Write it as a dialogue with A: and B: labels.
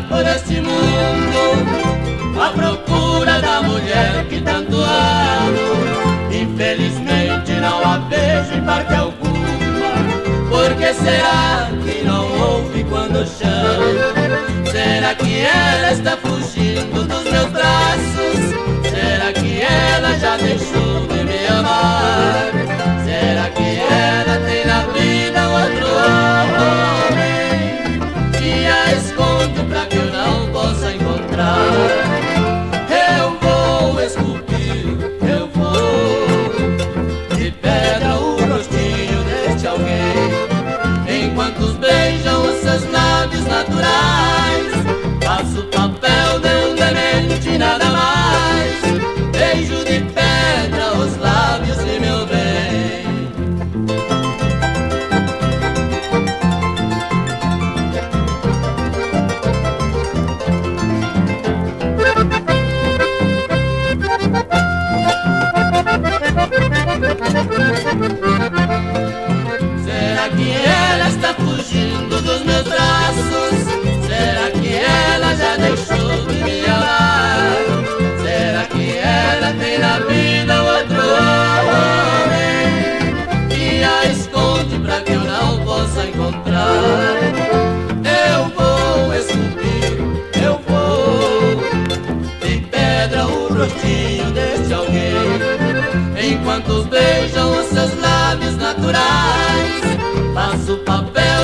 A: por este mundo à procura da mulher que tanto amo. Infelizmente não a vejo em parte alguma. Por que será que não ouve quando eu chamo? Será que ela está fugindo dos meus braços? Será que ela já deixou de me amar? Será que ela tem na vida outro homem que a esconde pra que eu não possa encontrar? Eu vou esculpir, eu vou de pedra o rostinho deste alguém, enquanto os beijam os seus lábios naturais. Faço o papel de um demente, nada mais. Beijo de pedra os lábios de meu bem. Será que ela está fugindo dos meus braços? Será que ela já deixou de me amar? Será que ela tem na vida outro homem que a esconde pra que eu não possa encontrar? Eu vou esculpir, eu vou de pedra o rostinho deste alguém, enquanto beijam os seus lábios naturais. Faço o papel